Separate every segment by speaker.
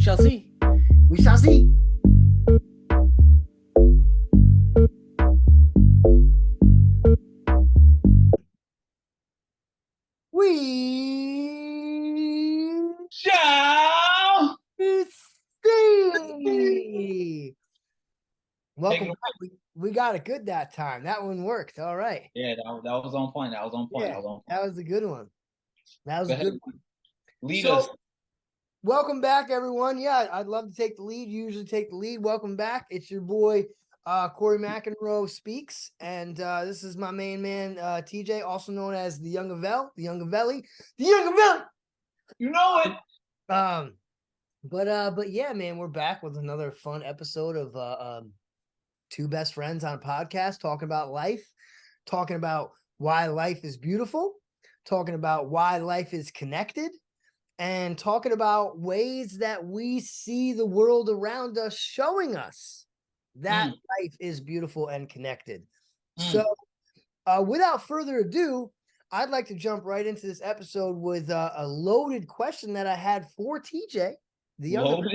Speaker 1: shall see. We shall see. We
Speaker 2: Ciao.
Speaker 1: see.
Speaker 2: Take
Speaker 1: Welcome
Speaker 2: it away.
Speaker 1: back. We got it good that time. That one worked. All right.
Speaker 2: Yeah, that was on point. That was on point.
Speaker 1: Yeah,
Speaker 2: That was on point.
Speaker 1: that was a good one. That was
Speaker 2: Go
Speaker 1: a
Speaker 2: ahead.
Speaker 1: good one.
Speaker 2: Lead us.
Speaker 1: So, welcome back, everyone. Yeah, I'd love to take the lead. You usually take the lead. Welcome back. It's your boy, Corey McEnroe speaks, and this is my main man, TJ, also known as the Young Avel, the Young Avelli, the Young Avelli.
Speaker 2: You know it.
Speaker 1: But yeah, man, we're back with another fun episode of two best friends on a podcast talking about life, talking about why life is beautiful, talking about why life is connected, and talking about ways that we see the world around us showing us that life is beautiful and connected. So, without further ado, I'd like to jump right into this episode with a loaded question that I had for TJ, the younger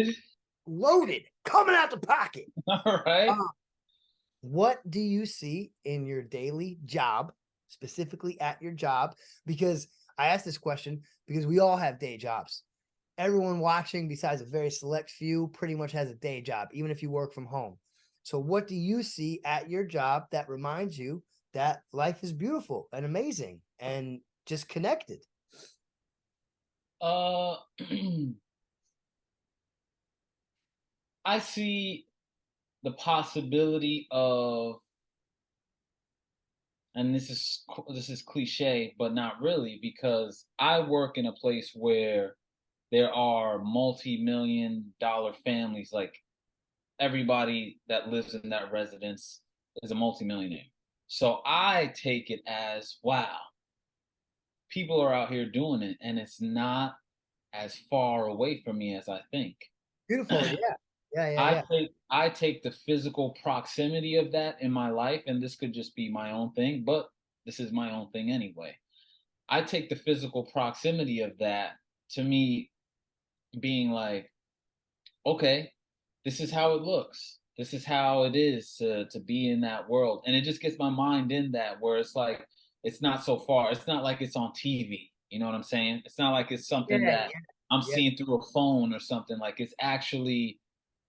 Speaker 1: loaded, coming out the pocket.
Speaker 2: All right.
Speaker 1: What do you see in your daily job, specifically at your job? Because I asked this question because we all have day jobs. Everyone watching, besides a very select few, pretty much has a day job, even if you work from home. So what do you see at your job that reminds you that life is beautiful and amazing and just connected?
Speaker 2: I see the possibility of, and this is cliche, but not really, because I work in a place where there are multi-million-dollar families. Like, everybody that lives in that residence is a multimillionaire. So I take it as, wow, people are out here doing it, and it's not as far away from me as I think.
Speaker 1: Beautiful. Yeah.
Speaker 2: I take the physical proximity of that in my life, and this could just be my own thing, but this is my own thing anyway. I take the physical proximity of that to me being like, okay, this is how it looks. This is how it is to be in that world. And it just gets my mind in that, where it's like, it's not so far. It's not like it's on TV. You know what I'm saying? It's not like it's something
Speaker 1: Yeah.
Speaker 2: that I'm
Speaker 1: Yeah.
Speaker 2: seeing through a phone or something. Like, it's actually,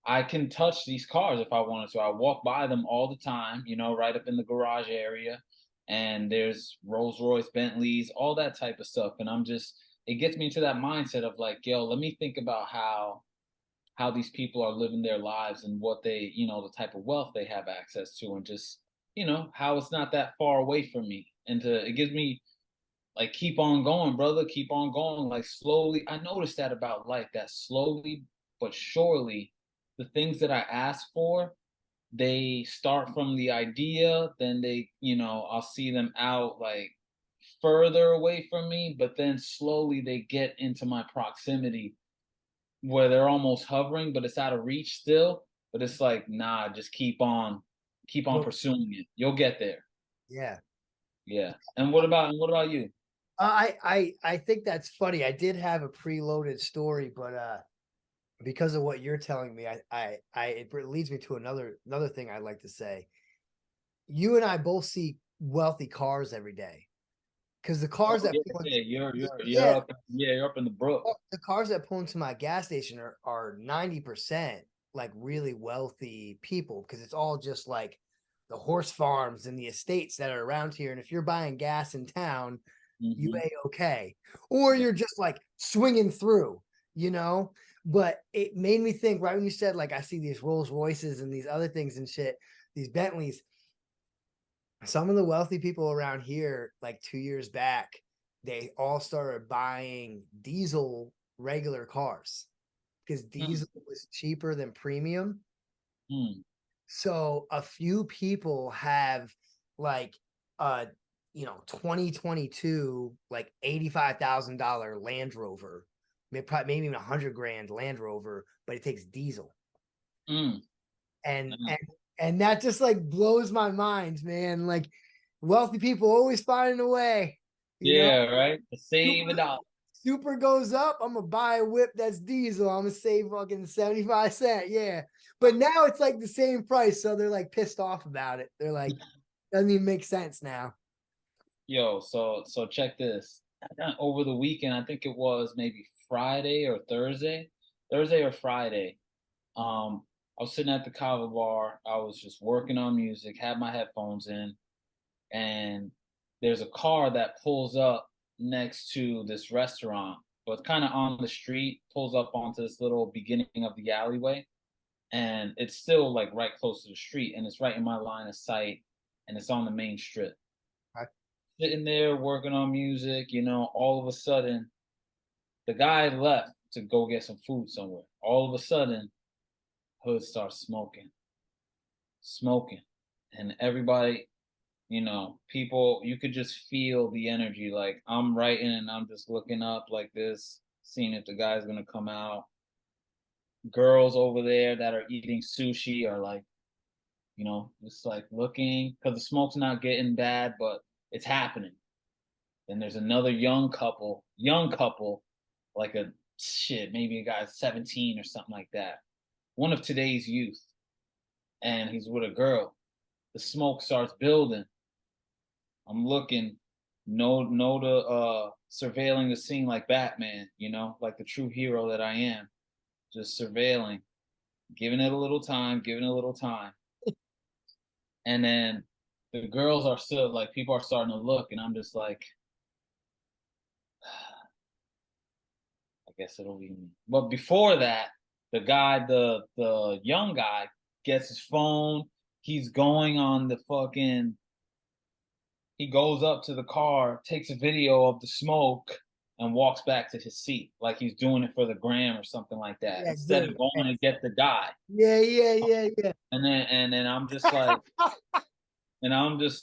Speaker 2: I can touch these cars if I wanted to. I walk by them all the time, right up in the garage area. And there's Rolls Royce, Bentleys, all that type of stuff. And it gets me into that mindset of like, yo, let me think about how these people are living their lives and what they, the type of wealth they have access to, and just, how it's not that far away from me. And it gives me like, keep on going, brother, keep on going. Like, slowly, I noticed that about life, that slowly but surely, the things that I ask for, they start from the idea, then they, I'll see them out like further away from me, but then slowly they get into my proximity, where they're almost hovering, but it's out of reach still. But it's like, nah, just keep on pursuing it. You'll get there.
Speaker 1: Yeah.
Speaker 2: Yeah. And what about you?
Speaker 1: I think that's funny. I did have a preloaded story, but because of what you're telling me, it leads me to another thing I'd like to say. You and I both see wealthy cars every day, because the cars
Speaker 2: Oh
Speaker 1: that
Speaker 2: yeah,
Speaker 1: pull
Speaker 2: yeah,
Speaker 1: into,
Speaker 2: you're up in the brook.
Speaker 1: the cars that pull into my gas station are 90% like really wealthy people, because it's all just like the horse farms and the estates that are around here. And if you're buying gas in town, you
Speaker 2: Mm-hmm.
Speaker 1: okay, or you're just like swinging through, you know. But it made me think, right when you said like I see these Rolls Royces and these other things and shit, these Bentleys. Some of the wealthy people around here, like 2 years back, they all started buying diesel regular cars because diesel was cheaper than premium.
Speaker 2: Mm-hmm.
Speaker 1: So a few people have like 2022 like $85,000 Land Rover, maybe even $100,000 Land Rover, but it takes diesel.
Speaker 2: Mm-hmm.
Speaker 1: And that just like blows my mind, man. Like, wealthy people always finding a way, you know.
Speaker 2: Yeah, right. To save a dollar.
Speaker 1: super goes up, I'm gonna buy a whip that's diesel. I'm gonna save fucking 75 cents. Yeah. But now it's like the same price. So they're like pissed off about it. They're like, doesn't even make sense now.
Speaker 2: Yo, so check this. Over the weekend, I think it was maybe Friday or Thursday or Friday. I was sitting at the Kava bar. I was just working on music, had my headphones in, and there's a car that pulls up next to this restaurant, but kind of on the street, pulls up onto this little beginning of the alleyway, and it's still like right close to the street, and it's right in my line of sight, and it's on the main strip.
Speaker 1: Right.
Speaker 2: Sitting there working on music, all of a sudden, the guy left to go get some food somewhere. All of a sudden, Hood starts smoking, and everybody, people, you could just feel the energy. Like I'm writing and I'm just looking up like this, seeing if the guy's gonna come out. Girls over there that are eating sushi are like, just like looking because the smoke's not getting bad, but it's happening. Then there's another young couple, like a shit, maybe a guy's 17 or something like that. One of today's youth, and he's with a girl. The smoke starts building. I'm looking, no to surveilling the scene like Batman, like the true hero that I am. Just surveilling, giving it a little time, giving it a little time. And then the girls are still like people are starting to look, and I'm just like, I guess it'll be me. But before that, the young guy gets his phone. He's going on the fucking. He goes up to the car, takes a video of the smoke, and walks back to his seat like he's doing it for the gram or something like that.
Speaker 1: Yeah,
Speaker 2: Instead
Speaker 1: good.
Speaker 2: of going to get the guy.
Speaker 1: Yeah.
Speaker 2: And then I'm just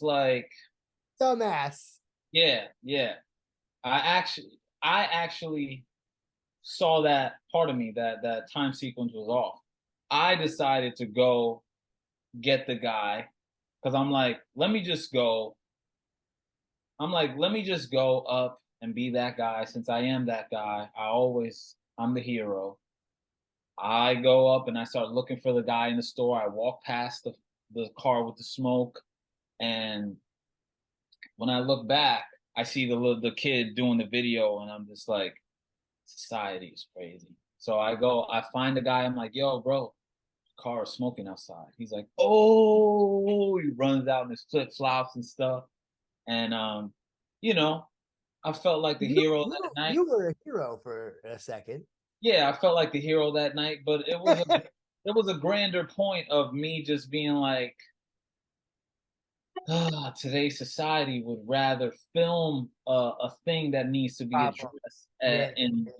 Speaker 2: like,
Speaker 1: Dumbass.
Speaker 2: yeah, yeah. I actually saw that part of me that time sequence was off. I decided to go get the guy because I'm like, let me just go. I'm like, let me just go up and be that guy since I am that guy. I'm the hero. I go up and I start looking for the guy in the store. I walk past the car with the smoke, and when I look back, I see the kid doing the video, and I'm just like, society is crazy. So I find the guy. I'm like, yo, bro, car is smoking outside. He's like, oh, he runs out in his flip flops and stuff, and you know, I felt like the
Speaker 1: You
Speaker 2: hero
Speaker 1: you
Speaker 2: that night.
Speaker 1: you were a hero for a second.
Speaker 2: Yeah, I felt like the hero that night, but it was a grander point of me just being like, today's society would rather film a thing that needs to be
Speaker 1: Problem.
Speaker 2: addressed
Speaker 1: Yeah,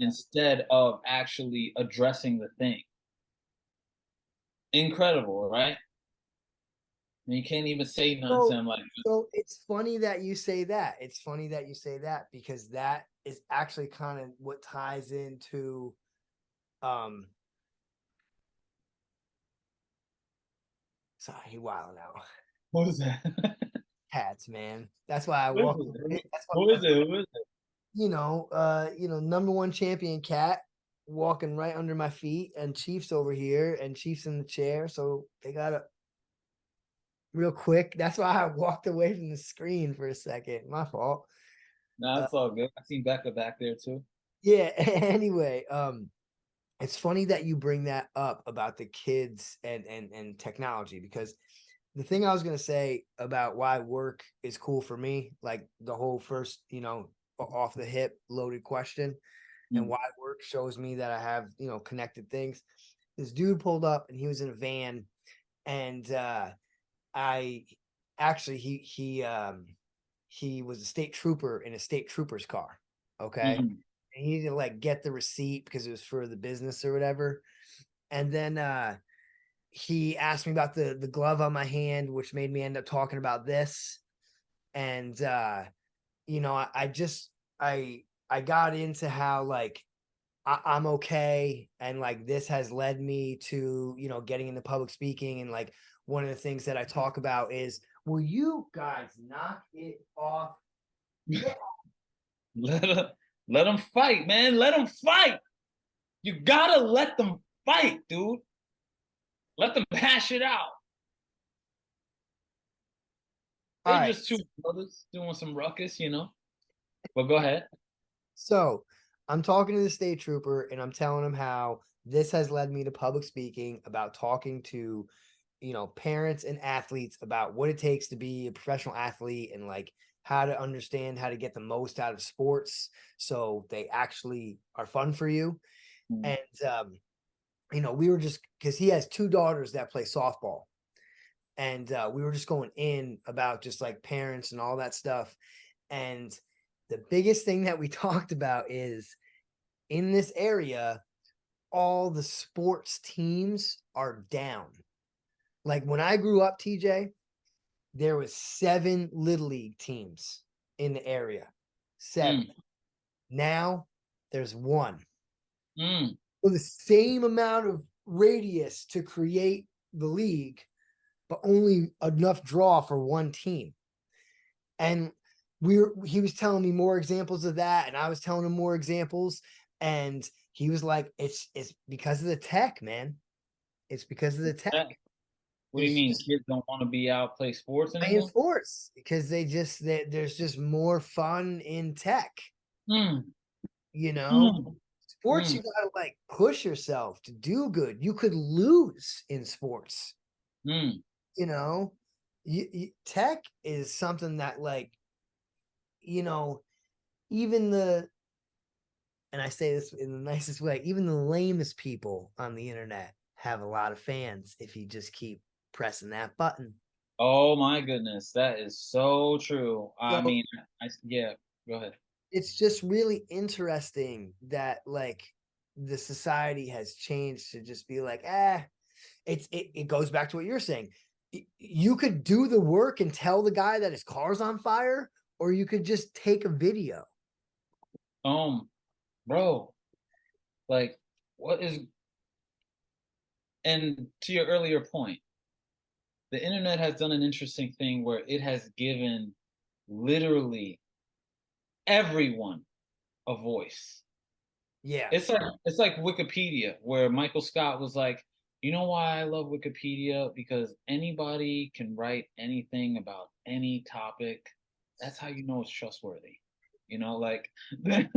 Speaker 2: instead of actually addressing the thing. Incredible, right? And you can't even say nothing to
Speaker 1: So,
Speaker 2: him like,
Speaker 1: so it's funny that you say that. It's funny that you say that because that is actually kind of what ties into um sorry, he wilding out.
Speaker 2: what is that?
Speaker 1: Cats, man. That's why I
Speaker 2: Who is
Speaker 1: walked away.
Speaker 2: it? Who is
Speaker 1: That's
Speaker 2: it? Who is it?
Speaker 1: number one champion cat walking right under my feet, and Chiefs over here, and Chiefs in the chair. So they got a real quick. That's why I walked away from the screen for a second. My fault.
Speaker 2: No,
Speaker 1: Uh,
Speaker 2: it's all good. I seen Becca back there too.
Speaker 1: yeah. Anyway, it's funny that you bring that up about the kids and technology because the thing I was gonna say about why work is cool for me, like the whole first, off the hip loaded question, and
Speaker 2: Mm.
Speaker 1: why work shows me that I have, connected things. This dude pulled up and he was in a van, and I actually he was a state trooper in a state trooper's car. Okay.
Speaker 2: Mhm.
Speaker 1: And he didn't like get the receipt because it was for the business or whatever. And then he asked me about the glove on my hand, which made me end up talking about this. And I just I got into how like I'm okay, and like this has led me to getting into public speaking, and like one of the things that I talk about is, will you guys knock it off? Yeah.
Speaker 2: Let Let them fight, man. Let them fight. You gotta let them fight, dude. Let them hash it out.
Speaker 1: All
Speaker 2: They're
Speaker 1: right.
Speaker 2: just two brothers doing some ruckus, you know. But go ahead.
Speaker 1: So I'm talking to the state trooper and I'm telling him how this has led me to public speaking, about talking to, parents and athletes about what it takes to be a professional athlete, and like how to understand how to get the most out of sports so they actually are fun for you.
Speaker 2: Mm.
Speaker 1: And, we were just, because he has two daughters that play softball. And we were just going in about just like parents and all that stuff. And the biggest thing that we talked about is, in this area, all the sports teams are down. Like when I grew up, TJ, there was 7 little league teams in the area. 7.
Speaker 2: Mm.
Speaker 1: Now there's 1.
Speaker 2: Mm.
Speaker 1: For the same amount of radius to create the league, but only enough draw for 1 team. And he was telling me more examples of that, and I was telling him more examples, and he was like, it's because of the tech, man. It's because of the tech.
Speaker 2: What do you
Speaker 1: It's
Speaker 2: mean?
Speaker 1: just
Speaker 2: Kids don't want to be out play sports
Speaker 1: playing
Speaker 2: anymore?
Speaker 1: sports because there's just more fun in tech,
Speaker 2: Mm.
Speaker 1: you know.
Speaker 2: Mm.
Speaker 1: Sports, you
Speaker 2: Mm.
Speaker 1: gotta like push yourself to do good. You could lose in sports,
Speaker 2: Mm.
Speaker 1: you know. Tech is something that, like, you know, even the and I say this in the nicest way, even the lamest people on the internet have a lot of fans if you just keep pressing that button.
Speaker 2: Oh my goodness, that is so true. I
Speaker 1: So
Speaker 2: mean, yeah. Go ahead.
Speaker 1: it's just really interesting that, like, the society has changed to just be like, it goes back to what you're saying. You could do the work and tell the guy that his car's on fire, or you could just take a video.
Speaker 2: Bro, like, what is? And to your earlier point, the internet has done an interesting thing where it has given literally everyone a voice.
Speaker 1: Yeah.
Speaker 2: It's like Wikipedia, where Michael Scott was like, you know why I love Wikipedia? Because anybody can write anything about any topic. That's how you know it's trustworthy. You know, like the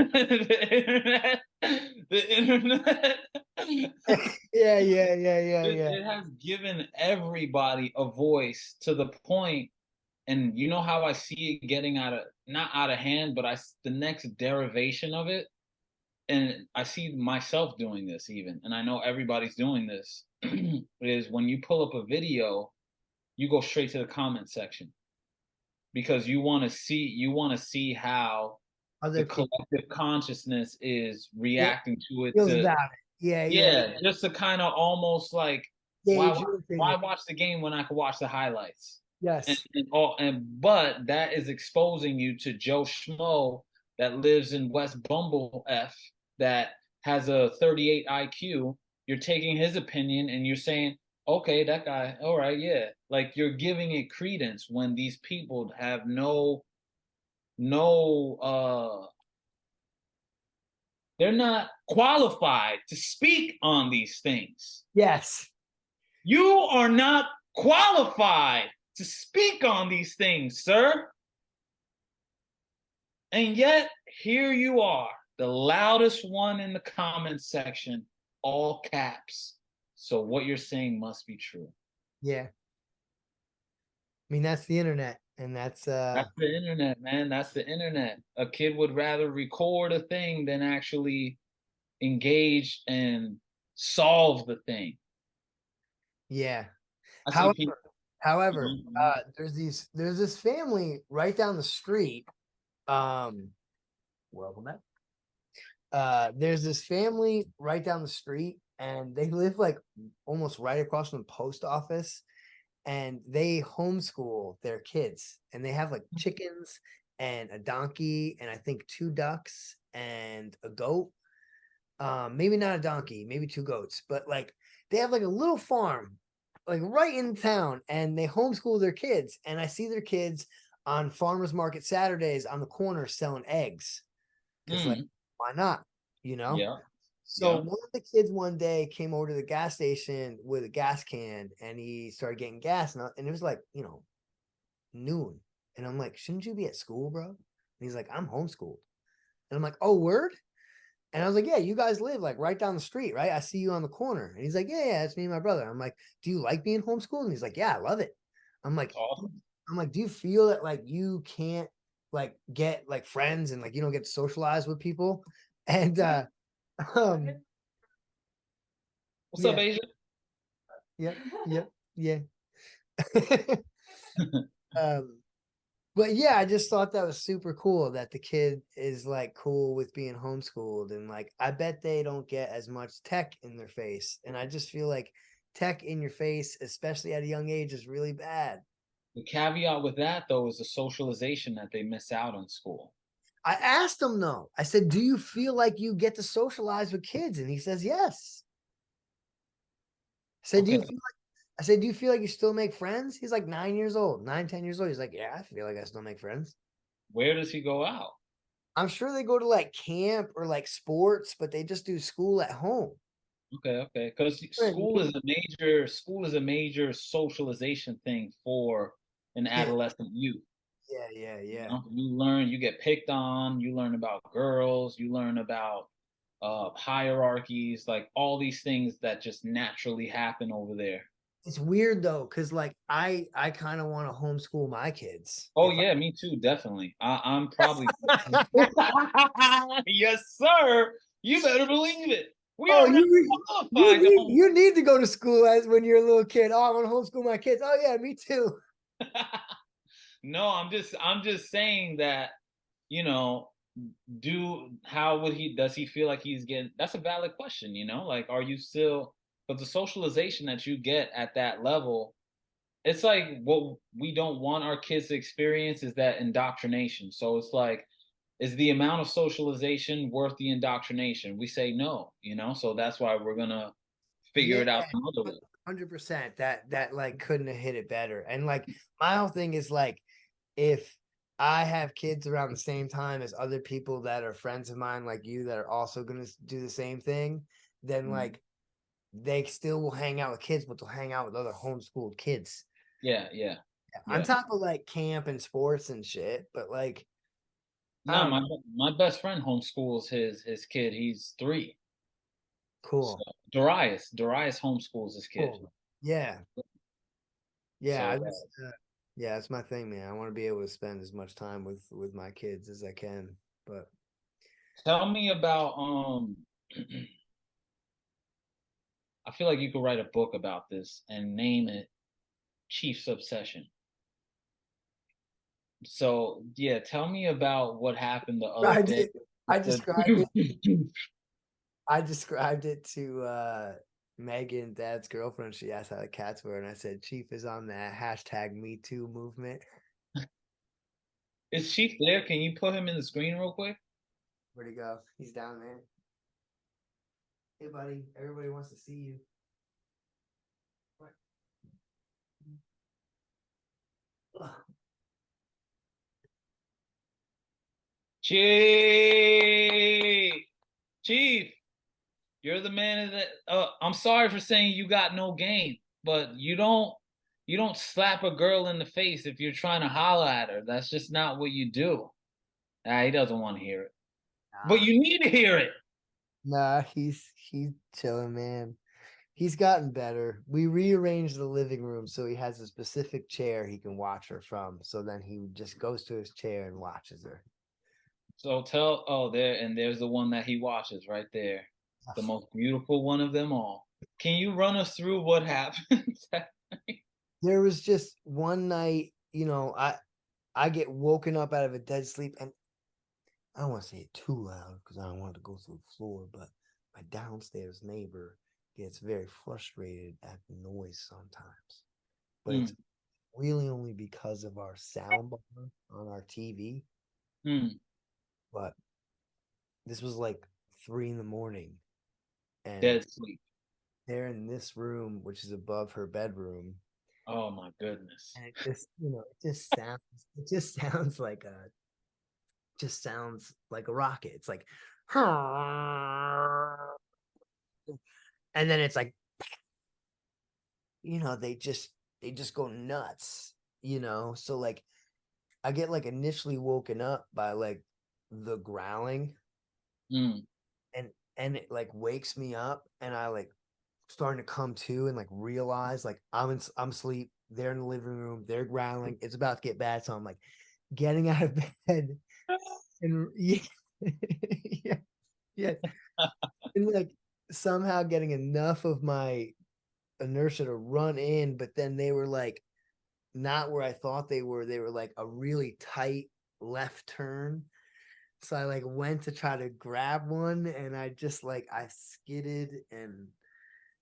Speaker 2: internet, the internet.
Speaker 1: Yeah, yeah, yeah, yeah,
Speaker 2: it,
Speaker 1: yeah.
Speaker 2: it has given everybody a voice to the point, and you know how I see it getting not out of hand, but the next derivation of it, and I see myself doing this even, and I know everybody's doing this, is when you pull up a video, you go straight to the comment section because you want to see how the
Speaker 1: Other people
Speaker 2: collective consciousness is
Speaker 1: what
Speaker 2: reacting to it.
Speaker 1: feels
Speaker 2: To
Speaker 1: about it. Yeah, yeah,
Speaker 2: Yeah, just to kind of almost like, why
Speaker 1: gauge your
Speaker 2: why
Speaker 1: opinion.
Speaker 2: watch the game when I could watch the highlights? And,
Speaker 1: Yes.
Speaker 2: but that is exposing you to Joe Schmo that lives in West Bumble F, that has a 38 IQ. You're taking his opinion and you're saying, okay, that guy, all right, yeah. Like, you're giving it credence when these people have no they're not qualified to speak on these things.
Speaker 1: Yes.
Speaker 2: You are not qualified to speak on these things, sir. And yet, here you are, the loudest one in the comments section, all caps. So what you're saying must be true.
Speaker 1: Yeah. I mean, that's the internet. And that's
Speaker 2: That's the internet, man. That's the internet. A kid would rather record a thing than actually engage and solve the thing.
Speaker 1: yeah.
Speaker 2: I see people.
Speaker 1: However,
Speaker 2: Mhm.
Speaker 1: there's this family right down the street. Um, welcome back. There's this family right down the street, and they live like almost right across from the post office, and they homeschool their kids, and they have like chickens and a donkey, and I think 2 ducks and a goat. Maybe not a donkey, maybe 2 goats, but like they have like a little farm like right in town, and they homeschool their kids, and I see their kids on farmers market Saturdays on the corner selling eggs, because like
Speaker 2: Mm.
Speaker 1: Why not? You know?
Speaker 2: Yeah.
Speaker 1: So
Speaker 2: Yeah.
Speaker 1: one of the kids one day came over to the gas station with a gas can and he started getting gas. And it was like, noon. And I'm like, shouldn't you be at school, bro? And he's like, I'm homeschooled. And I'm like, oh, word? And I was like, yeah, you guys live like right down the street, right? I see you on the corner. And he's like, yeah, it's me and my brother. I'm like, do you like being homeschooled? And he's like, yeah, I love it. I'm like,
Speaker 2: It's awesome.
Speaker 1: do you feel that like you can't like get like friends and like you don't get to socialize with people? And um
Speaker 2: What's up,
Speaker 1: yeah,
Speaker 2: Asia?
Speaker 1: yeah, yeah, yeah. um But yeah, I just thought that was super cool that the kid is like cool with being homeschooled. And like, I bet they don't get as much tech in their face. And I just feel like tech in your face, especially at a young age, is really bad.
Speaker 2: The caveat with that though is the socialization that they miss out in school.
Speaker 1: I asked him though, I said, do you feel like you get to socialize with kids? And he says, yes. I said,
Speaker 2: Okay,
Speaker 1: do you feel like you still make friends? He's like 9 years old, 9, 10 years old. He's like, yeah, I feel like I still make friends.
Speaker 2: where does he go out?
Speaker 1: I'm sure they go to like camp or like sports, but they just do school at home.
Speaker 2: Okay, okay. Because
Speaker 1: Good.
Speaker 2: school is a major socialization thing for an
Speaker 1: Yeah,
Speaker 2: adolescent youth.
Speaker 1: yeah, yeah,
Speaker 2: You
Speaker 1: yeah.
Speaker 2: know, you learn, you get picked on, you learn about girls, you learn about hierarchies, like all these things that just naturally happen over there.
Speaker 1: It's weird though, because like I kind of want to homeschool my kids.
Speaker 2: Oh
Speaker 1: If I
Speaker 2: yeah, me too, definitely. I'm probably yes, sir. You better believe it. We
Speaker 1: oh,
Speaker 2: are not
Speaker 1: you
Speaker 2: qualified to
Speaker 1: need
Speaker 2: home.
Speaker 1: you need to go to school as when you're a little kid. Oh, I want to homeschool my kids. Oh yeah, me too.
Speaker 2: No, I'm just saying that, you know, do how would he does he feel like he's getting that's a valid question, you know? Like are you still but the socialization that you get at that level, it's like what we don't want our kids to experience is that indoctrination. So it's like, is the amount of socialization worth the indoctrination? We say no, you know? So that's why we're gonna figure
Speaker 1: Yeah,
Speaker 2: it out some other way.
Speaker 1: 100%. That like couldn't have hit it better. And like my whole thing is like if I have kids around the same time as other people that are friends of mine like you that are also gonna do the same thing, then
Speaker 2: Mm.
Speaker 1: like they still will hang out with kids, but they'll hang out with other homeschooled kids.
Speaker 2: Yeah, yeah,
Speaker 1: On
Speaker 2: yeah.
Speaker 1: top of like camp and sports and shit. But like, I
Speaker 2: No,
Speaker 1: don't know.
Speaker 2: my best friend homeschools his kid. He's 3. So
Speaker 1: Cool.
Speaker 2: Darius homeschools his kid.
Speaker 1: Cool. Yeah. Yeah.
Speaker 2: So
Speaker 1: Yeah, it's my thing, man. I want to be able to spend as much time with my kids as I can. But
Speaker 2: tell me about I feel like you could write a book about this and name it Chief's Obsession. So yeah, tell me about what happened the other
Speaker 1: I
Speaker 2: day.
Speaker 1: did I
Speaker 2: The-
Speaker 1: described it. I described it to Megan, Dad's girlfriend. She asked how the cats were, and I said Chief is on that hashtag Me Too movement.
Speaker 2: Is Chief there? Can you put him in the screen real quick?
Speaker 1: Where'd he go? He's down there. Hey, buddy. Everybody wants to see you. What?
Speaker 2: Chief, Chief, you're the man of the. I'm sorry for saying you got no game, but you don't slap a girl in the face if you're trying to holler at her. That's just not what you do. He doesn't want to hear it, but
Speaker 1: Nah,
Speaker 2: you need to hear it.
Speaker 1: nah, he's chilling, man. He's gotten better. We rearranged the living room so he has a specific chair he can watch her from. So then he just goes to his chair and watches her.
Speaker 2: So tell. Oh, there's the one that he watches right there, the most beautiful one of them all. Can you run us through what happened?
Speaker 1: There was just one night, I get woken up out of a dead sleep, and I don't want to say it too loud because I don't want it to go through the floor, but my downstairs neighbor gets very frustrated at the noise sometimes. But it's
Speaker 2: Mm,
Speaker 1: really only because of our sound bar on our TV.
Speaker 2: mm,
Speaker 1: But this was like 3 in the morning, and
Speaker 2: dead sleep.
Speaker 1: they're in this room, which is above her bedroom.
Speaker 2: Oh my goodness.
Speaker 1: And it just sounds like a rocket. It's like and then it's like, they just go nuts, so like I get like initially woken up by like the growling,
Speaker 2: Mm.
Speaker 1: and it like wakes me up, and I like starting to come to and like realize like I'm asleep, they're in the living room, they're growling, it's about to get bad, so I'm like getting out of bed and yeah, yeah, yeah, and like somehow getting enough of my inertia to run in, but then they were like not where I thought they were. They were like a really tight left turn. So I like went to try to grab one, and I just like I skidded and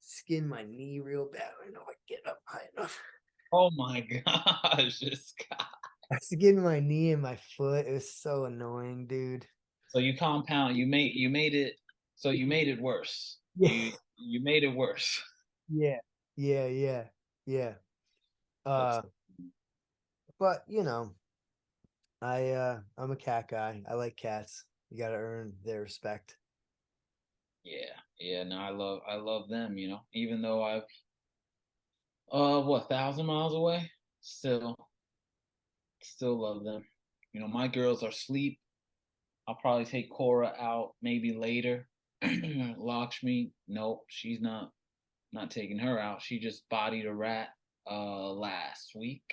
Speaker 1: skinned my knee real bad. I know I get up high enough.
Speaker 2: Oh my gosh, this guy.
Speaker 1: I skinned my knee and my foot. It was so annoying, dude.
Speaker 2: So you made it, so you made it worse.
Speaker 1: Yeah,
Speaker 2: You made it worse.
Speaker 1: yeah, yeah, yeah.
Speaker 2: That's
Speaker 1: Uh, but I'm a cat guy. I like cats. You gotta earn their respect.
Speaker 2: yeah. Yeah, no, I love them, even though I've what, 1,000 miles away, still love them. My girls are asleep. I'll probably take Cora out maybe later. Lakshmi, nope, she's not taking her out. She just bodied a rat last week.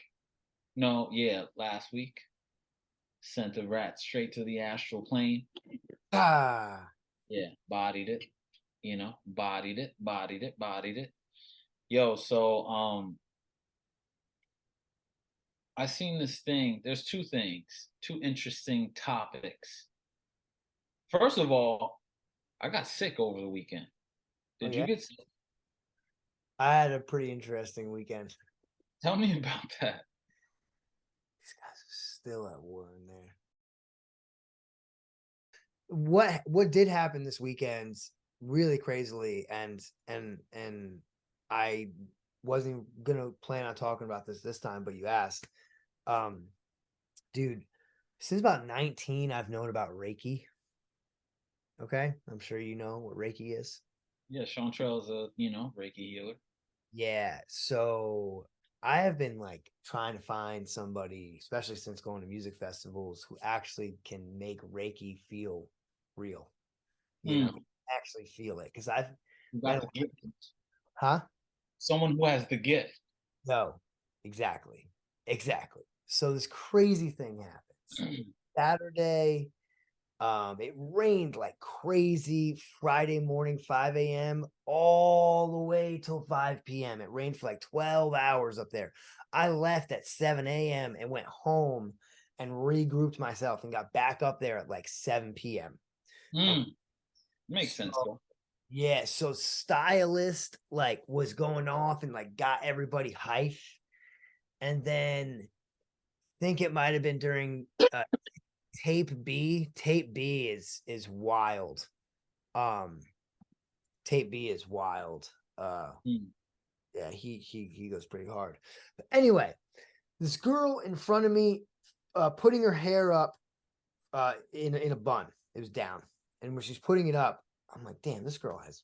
Speaker 2: No, yeah, last week. Sent the rat straight to the astral plane.
Speaker 1: Ah,
Speaker 2: Yeah, bodied it. Bodied it. Yo, so I seen this thing. There's two things, two interesting topics. First of all, I got sick over the weekend.
Speaker 1: oh
Speaker 2: Did you
Speaker 1: yeah.
Speaker 2: get sick?
Speaker 1: I had a pretty interesting weekend.
Speaker 2: Tell me about that.
Speaker 1: These guys are still at war in there. What did happen this weekend really crazily, and I wasn't gonna plan on talking about this time, but you asked. Um, dude, since about 19, I've known about Reiki. Okay. I'm sure you know what Reiki is.
Speaker 2: Yeah, Chantrell's a, Reiki healer.
Speaker 1: Yeah. So I have been like trying to find somebody, especially since going to music festivals, who actually can make Reiki feel real,
Speaker 2: Hmm.
Speaker 1: actually feel it. Cause I've
Speaker 2: You
Speaker 1: been,
Speaker 2: got the gift.
Speaker 1: huh?
Speaker 2: Someone who has the gift.
Speaker 1: No, exactly. Exactly. So this crazy thing happens. Saturday, it rained like crazy Friday morning, 5 a.m. all the way till 5 p.m. It rained for like 12 hours up there. I left at 7 a.m. and went home and regrouped myself and got back up there at like 7 p.m. Okay.
Speaker 2: Hmm. Makes
Speaker 1: So
Speaker 2: sense though.
Speaker 1: yeah, so stylist like was going off and like got everybody hyped. And then think it might have been during uh, tape B. Tape B is wild. Um, Tape B is wild. Uh,
Speaker 2: Hmm.
Speaker 1: yeah, he goes pretty hard. But anyway, this girl in front of me, putting her hair up, in a bun. It was down, and when she's putting it up, I'm like, damn, this girl has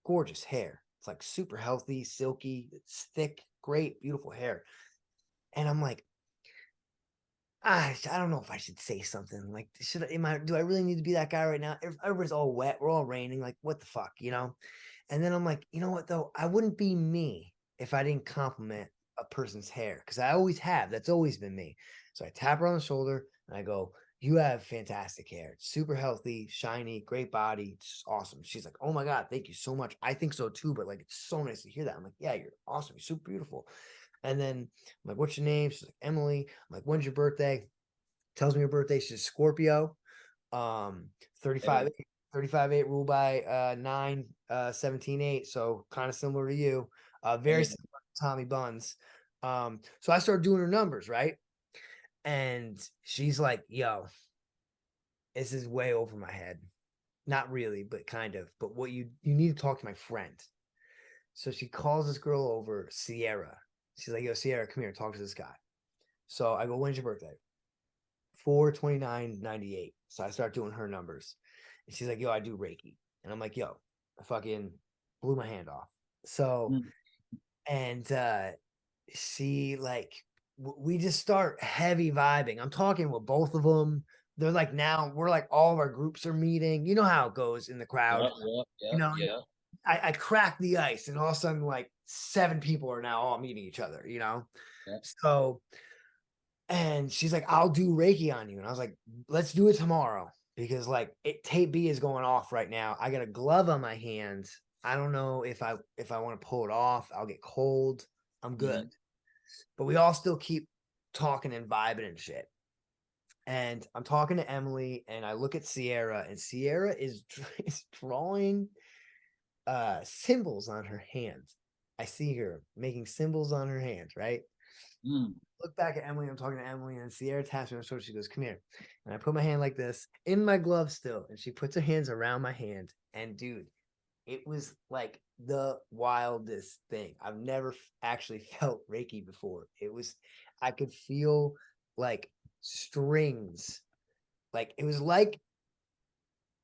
Speaker 1: gorgeous hair. It's like super healthy, silky, it's thick, great, beautiful hair. And I'm like, I don't know if I should say something like, do I really need to be that guy right now? Everybody's all wet, we're all raining, like what the fuck. And then I'm like, you know what though? I wouldn't be me if I didn't compliment a person's hair, because I always have. That's always been me. So I tap her on the shoulder and I go, you have fantastic hair. It's super healthy, shiny, great body. It's just awesome. She's like, oh my God, thank you so much. I think so too, but like it's so nice to hear that. I'm like, yeah, you're awesome. You're super beautiful. And then I'm like, what's your name? She's like, Emily. I'm like, when's your birthday? Tells me her birthday. She's a Scorpio. Um, 35,
Speaker 2: Hey,
Speaker 1: 35 8 ruled by 9, 17 8. So kind of similar to you. Very
Speaker 2: hey.
Speaker 1: similar to Tommy Buns. So I started doing her numbers, right? And she's like, yo, this is way over my head. Not really, but kind of. But what you need to talk to my friend. So she calls this girl over, Sierra. She's like, yo, Sierra, come here, talk to this guy. So I go, when's your birthday? 4/29/98. So I start doing her numbers. And she's like, yo, I do Reiki. And I'm like, yo, I fucking blew my hand off. So,
Speaker 2: Mm.
Speaker 1: and she like, we just start heavy vibing. I'm talking with both of them. They're like, now we're like, all of our groups are meeting. You know how it goes in the crowd.
Speaker 2: Yep, yep,
Speaker 1: You
Speaker 2: yep,
Speaker 1: know,
Speaker 2: yep,
Speaker 1: I crack the ice, and all of a sudden, like 7 people are now all meeting each other, you know?
Speaker 2: yep.
Speaker 1: So, and she's like, I'll do Reiki on you. And I was like, let's do it tomorrow because like tape B is going off right now. I got a glove on my hand. I don't know if I want to pull it off. I'll get cold. I'm good.
Speaker 2: Mhm.
Speaker 1: But we all still keep talking and vibing and shit. And I'm talking to Emily and I look at Sierra and Sierra is drawing symbols on her hands. I see her making symbols on her hands, right?
Speaker 2: Mm.
Speaker 1: Look back at Emily. I'm talking to Emily, and Sierra taps me on the shoulder. She goes, "Come here." And I put my hand like this in my glove still, and she puts her hands around my hand. And dude, it was like the wildest thing. I've never actually felt Reiki before. I could feel like strings. Like it was like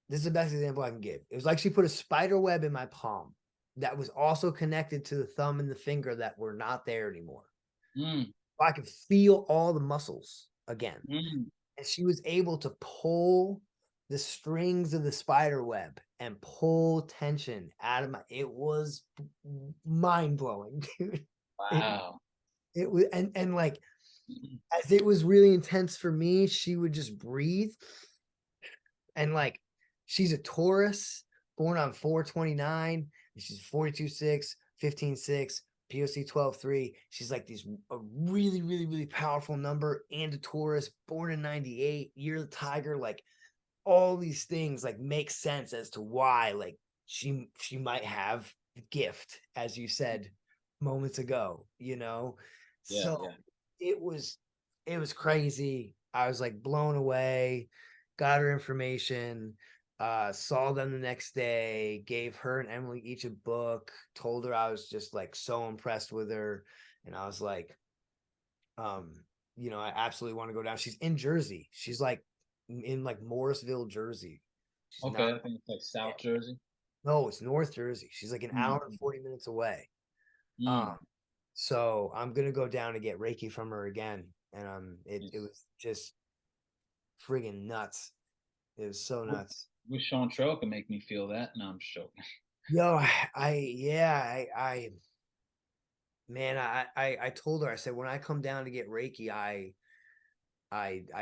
Speaker 1: this is the best example I can give. It was like she put a spider web in my palm that was also connected to the thumb and the finger that were not there anymore.
Speaker 2: Mm.
Speaker 1: I could feel all the muscles again.
Speaker 2: Mm.
Speaker 1: And she was able to pull the strings of the spider web and pull tension out of my it was mind blowing, dude. It,
Speaker 2: Wow.
Speaker 1: it was and like
Speaker 2: Mm.
Speaker 1: as it was really intense for me, she would just breathe and like she's a Taurus born on 4/29. She's 42/6, 15/6, POC 12/3. She's like these a really, really, really powerful number and a Taurus born in 98, year of the tiger. Like all these things like make sense as to why like she might have the gift, as you said moments ago, you know.
Speaker 2: Yeah,
Speaker 1: So
Speaker 2: yeah.
Speaker 1: it was it was crazy. I was like blown away, got her information, saw them the next day, gave her and Emily each a book, told her I was just like so impressed with her. And I was like, um, I absolutely want to go down. She's in Jersey. She's like in like Morrisville, Jersey. She's
Speaker 2: Okay,
Speaker 1: not,
Speaker 2: I think it's like South Jersey.
Speaker 1: no, it's North Jersey. She's like an hour and
Speaker 2: Mm.
Speaker 1: 40 minutes away. Um,
Speaker 2: Mm.
Speaker 1: so I'm gonna go down to get Reiki from her again. And it
Speaker 2: Nice.
Speaker 1: was just friggin' nuts. It was so
Speaker 2: W-
Speaker 1: nuts.
Speaker 2: Wish Sean Trail could make me feel that. No, I'm just joking.
Speaker 1: Yo, yeah, man, I told her, I said, when I come down to get Reiki, I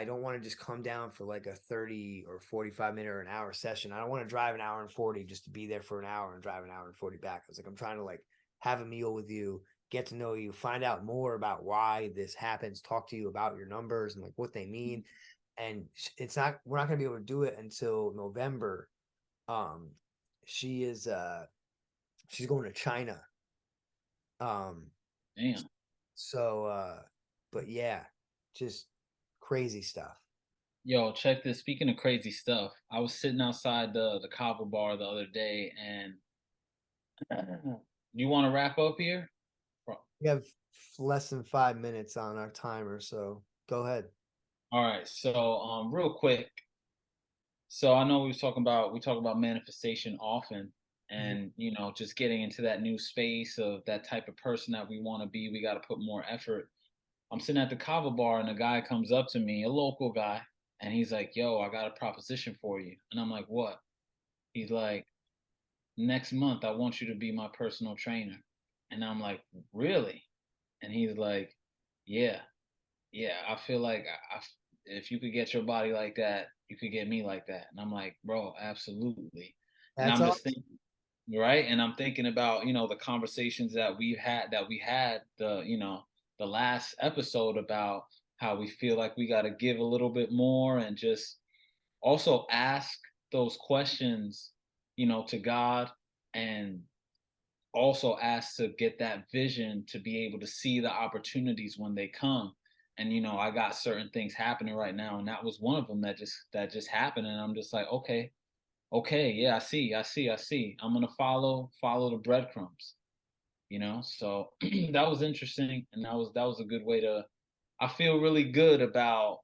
Speaker 1: don't want to just come down for like a 30 or 45 minute or an hour session. I don't want to drive an hour and 40 just to be there for an hour and drive an hour and 40 back. I was like, I'm trying to like have a meal with you, get to know you, find out more about why this happens, talk to you about your numbers and like what they mean. And we're not going to be able to do it until November. Um, she is, she's going to China. Um,
Speaker 2: Damn.
Speaker 1: so, but yeah, just crazy stuff.
Speaker 2: Yo, check this. Speaking of crazy stuff, I was sitting outside the Kava bar the other day, and you want to wrap up here?
Speaker 1: We have less than 5 minutes on our timer, so go ahead.
Speaker 2: All right. So, real quick. So I know we talk about manifestation often,
Speaker 1: Mhm.
Speaker 2: and just getting into that new space of that type of person that we want to be. We got to put more effort. I'm sitting at the kava bar, and a guy comes up to me, a local guy, and he's like, "Yo, I got a proposition for you." And I'm like, "What?" He's like, "Next month, I want you to be my personal trainer." And I'm like, "Really?" And he's like, "Yeah, yeah. I feel like if you could get your body like that, you could get me like that." And I'm like, "Bro, absolutely." And
Speaker 1: That's
Speaker 2: I'm
Speaker 1: all.
Speaker 2: just thinking, right? And I'm thinking about, the conversations that we had the last episode about how we feel like we got to give a little bit more and just also ask those questions, to God, and also ask to get that vision to be able to see the opportunities when they come. And I got certain things happening right now, and that was one of them that just happened, and I'm just like, okay, okay, yeah, I see. I'm gonna follow the breadcrumbs, So that was interesting, and that was a good way to. I feel really good about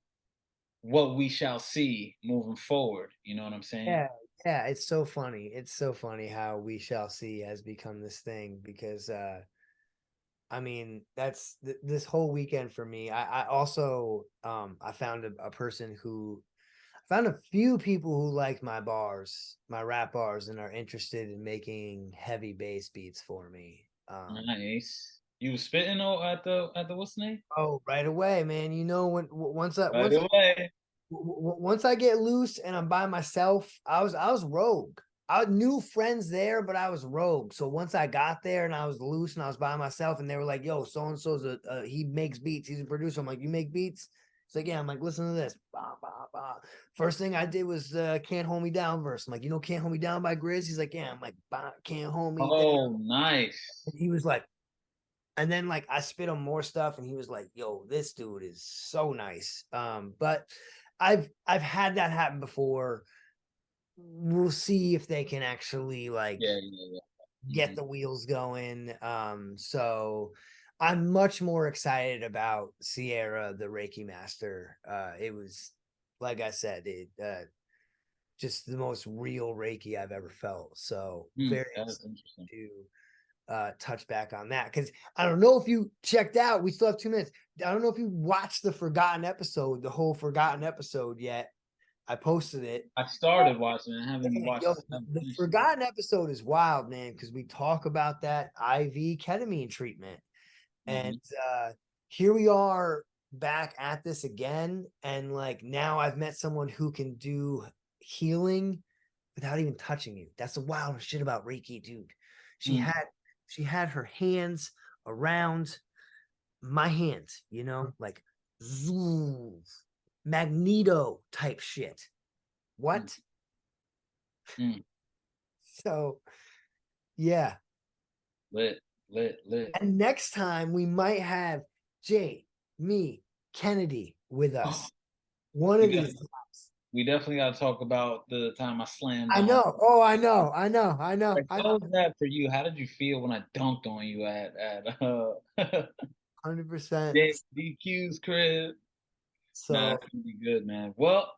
Speaker 2: what we shall see moving forward. You know what I'm saying?
Speaker 1: Yeah, Yeah, it's so funny. It's so funny how we shall see has become this thing because I mean, that's this whole weekend for me. I also I found a person who I found a few people who like my bars, my rap bars, and are interested in making heavy bass beats for me.
Speaker 2: Nice. You was spitting at the what's the name?
Speaker 1: Oh, right away, man. You know when once I
Speaker 2: Right away.
Speaker 1: once I get loose and I'm by myself, I was rogue. I had new friends there, but I was rogue. So once I got there and I was loose and I was by myself, and they were like, "Yo, so and so's he makes beats. He's a producer." I'm like, "You make beats?" It's like, "Yeah." I'm like, "Listen to this." Bah, bah, bah. First thing I did was "Can't Hold Me Down" verse. I'm like, "You know, "Can't Hold Me Down" by Grizz." He's like, "Yeah." I'm like, bah, "Can't hold me down."
Speaker 2: Oh, nice.
Speaker 1: And he was like, and then like I spit him more stuff, and he was like, "Yo, this dude is so nice." But I've had that happen before. We'll see if they can actually like
Speaker 2: Yeah, yeah, yeah.
Speaker 1: get the wheels going. So I'm much more excited about Sierra, the Reiki Master. It was, like I said, it just the most real Reiki I've ever felt. So very
Speaker 2: That's
Speaker 1: excited
Speaker 2: interesting.
Speaker 1: to touch back on that because I don't know if you checked out. We still have 2 minutes. I don't know if you watched the Forgotten episode, the whole Forgotten episode yet. I posted it.
Speaker 2: I started watching it. I haven't watched
Speaker 1: Yo,
Speaker 2: haven't
Speaker 1: the
Speaker 2: finished it.
Speaker 1: Forgotten episode is wild, man, because we talk about that IV ketamine treatment. And
Speaker 2: Mhm.
Speaker 1: here we are back at this again. And like now I've met someone who can do healing without even touching you. That's the wild shit about Reiki, dude. She
Speaker 2: Mm,
Speaker 1: had she had her hands around my hands, like zoom, magneto type shit.
Speaker 2: mm,
Speaker 1: What?
Speaker 2: mm.
Speaker 1: So yeah.
Speaker 2: Lit, lit, lit.
Speaker 1: And next time we might have Jay, me, Kennedy with
Speaker 2: Oh,
Speaker 1: us. One
Speaker 2: we
Speaker 1: of
Speaker 2: got
Speaker 1: these times.
Speaker 2: we definitely got to talk about the time I slammed
Speaker 1: I
Speaker 2: on.
Speaker 1: know. Oh, I know. I know. I know.
Speaker 2: Like,
Speaker 1: I
Speaker 2: how
Speaker 1: know.
Speaker 2: was that for you? How did you feel when I dunked on you at
Speaker 1: 100%.
Speaker 2: DQ's crib? Nah,
Speaker 1: So
Speaker 2: that's gonna be good, man. Well,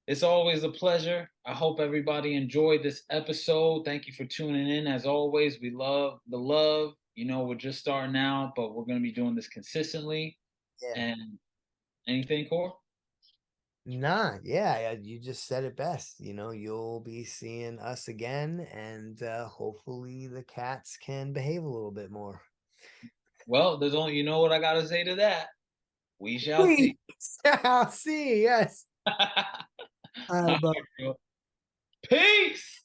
Speaker 2: it's always a pleasure. I hope everybody enjoyed this episode. Thank you for tuning in. As always, we love the love. You know, we're just starting out, but we're going to be doing this consistently.
Speaker 1: yeah.
Speaker 2: And anything, Core?
Speaker 1: Nah, yeah, you just said it best. You'll be seeing us again, and hopefully the cats can behave a little bit more.
Speaker 2: Well, there's only, you know what I got to say to that? We shall
Speaker 1: We
Speaker 2: see.
Speaker 1: shall see. Yes.
Speaker 2: All
Speaker 1: All right,
Speaker 2: right,
Speaker 1: bro.
Speaker 2: bro. Peace.